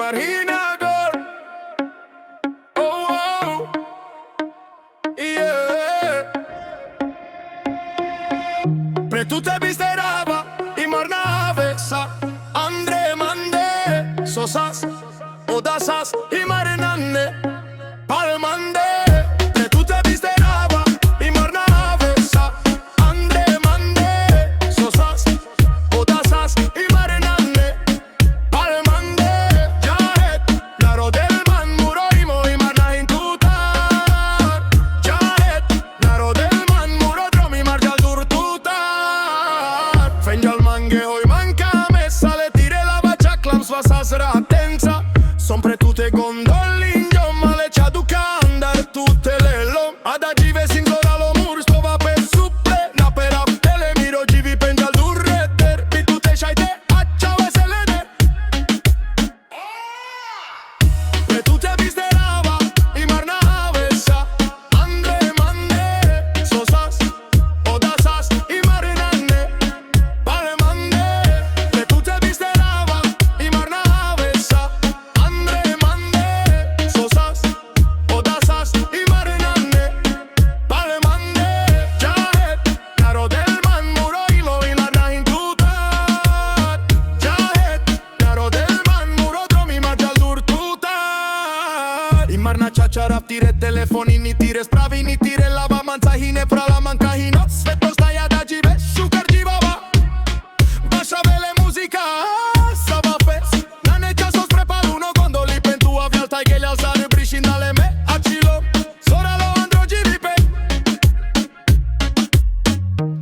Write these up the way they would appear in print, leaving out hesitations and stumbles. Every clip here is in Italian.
Marina Gor. Oh, oh, yeah. Pre tu te bisterava i marnave sa Andre mande sosas odasas i marinanne palmande. Pre tu te bisterava i marnave sa Andre mande sosas odasas i marinanne palmande. Jahet naro del man muroimo i marnahin tutar. Jahet naro del man muro dromi marjal dur tutar. Fenjal mange hoi manca messa le tire la bachaklam swasas ratenza. Son pre tutte gondolin jo male chadukan dar tutte le lom. Ada jive singora lo mur stova per suple na per aptele miro jivi penjal dur reter. Bitute shaite accia veselene. Pre tutte bisterava i marnave sa Andre mande sosas odasas i marinanne palmande. Pre tutte bisterava i marnave sa Andre mande sosas odasas i marinanne palmande. Jahet naro del man muro ilo i larnahin tutar. Jahet naro del man muro dromi marjal dur tutar. I marna chacha tire telefoni ni tire spravi ni tire lava manzahine fra la mancahino. Svetos na jada jive shukar jivava. Vasha vele muzica Sava fes Na necia sos preparuno gondoli pentru avial taigele alzare brișindale me acilo Soralo andro jivipe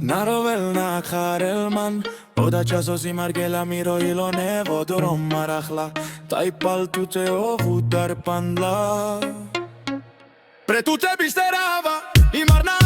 Narovel na karelman Oda časosi margela miro ilo nevo dorom marahla Tai pal tute ovu dar pandla Pre tute bisterava i marna